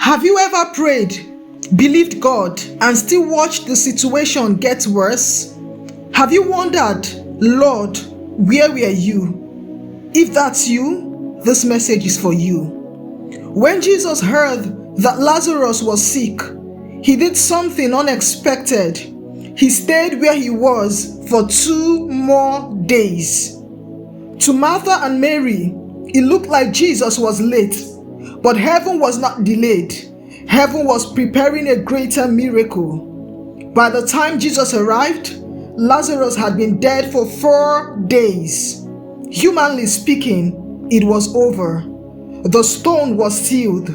Have you ever prayed, believed God, and still watched the situation get worse? Have you wondered, Lord, where were you? If that's you, this message is for you. When Jesus heard that Lazarus was sick, he did something unexpected. He stayed where he was for 2 more days. To Martha and Mary, it looked like Jesus was late, but heaven was not delayed. Heaven was preparing a greater miracle. By the time Jesus arrived, Lazarus had been dead for 4 days. Humanly speaking, it was over. The stone was sealed.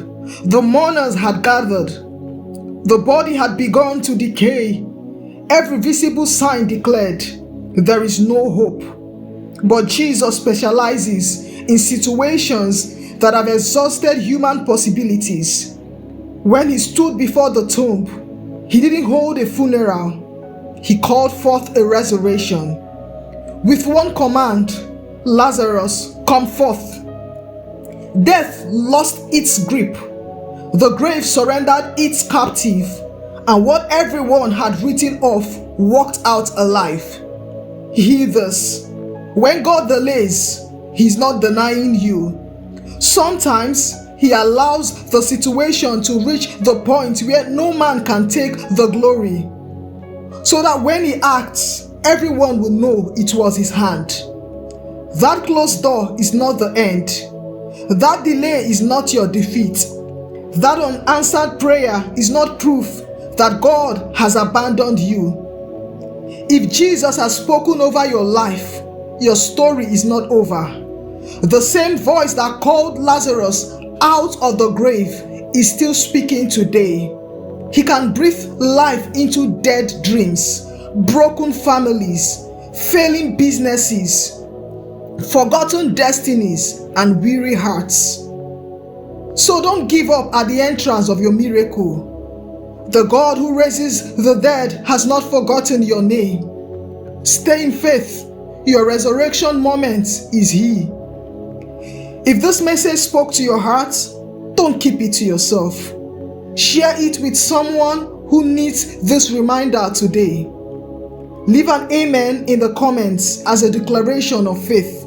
The mourners had gathered. The body had begun to decay. Every visible sign declared, there is no hope. But Jesus specializes in situations that have exhausted human possibilities. When he stood before the tomb, he didn't hold a funeral. He called forth a resurrection. With one command, Lazarus, come forth. Death lost its grip. The grave surrendered its captive, and what everyone had written off walked out alive. Hear this. When God delays, He's not denying you. Sometimes He allows the situation to reach the point where no man can take the glory, so that when He acts, everyone will know it was His hand. That closed door is not the end. That delay is not your defeat. That unanswered prayer is not proof that God has abandoned you. If Jesus has spoken over your life, your story is not over. The same voice that called Lazarus out of the grave is still speaking today. He can breathe life into dead dreams, broken families, failing businesses, forgotten destinies, and weary hearts. So don't give up at the entrance of your miracle. The God who raises the dead has not forgotten your name. Stay in faith. Your resurrection moment is He. If this message spoke to your heart, don't keep it to yourself. Share it with someone who needs this reminder today. Leave an amen in the comments as a declaration of faith.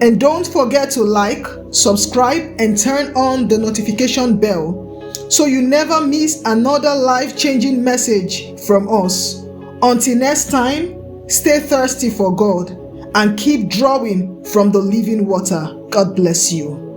And don't forget to like, subscribe, and turn on the notification bell so you never miss another life-changing message from us. Until next time, stay thirsty for God and keep drawing from the living water. God bless you.